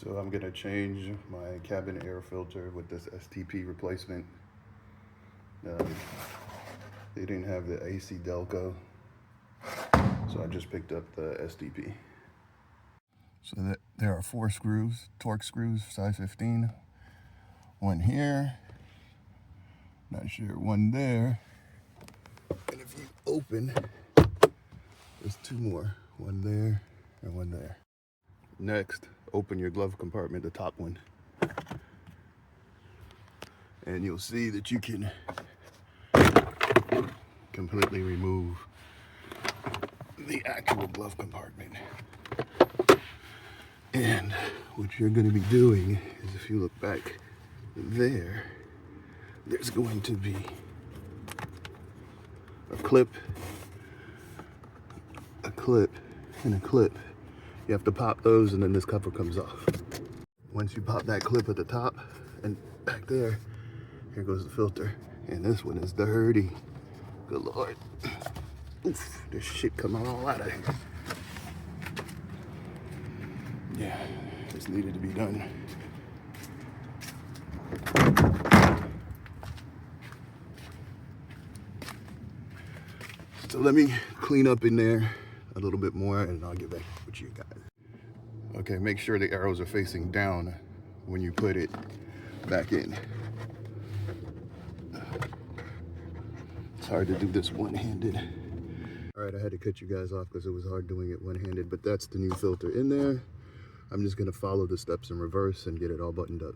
So I'm gonna change my cabin air filter with this STP replacement. They didn't have the AC Delco, so I just picked up the STP. So there are 4 screws, torque screws, size 15. One here, not sure, one there. And if you open, there's 2 more, one there and one there. Next, open your glove compartment, the top one. And you'll see that you can completely remove the actual glove compartment. And what you're going to be doing is, if you look back there, there's going to be a clip, and a clip. You have to pop those, and then this cover comes off. Once you pop that clip at the top and back there, here goes the filter. And this one is dirty. Good Lord. Oof, there's shit coming all out of here. Yeah, this needed to be done. So let me clean up in there a little bit more and I'll get back with you guys. Okay, make sure the arrows are facing down when you put it back in. It's hard to do this one-handed. All right, I had to cut you guys off because it was hard doing it one-handed, but that's the new filter in there. I'm just gonna follow the steps in reverse and get it all buttoned up.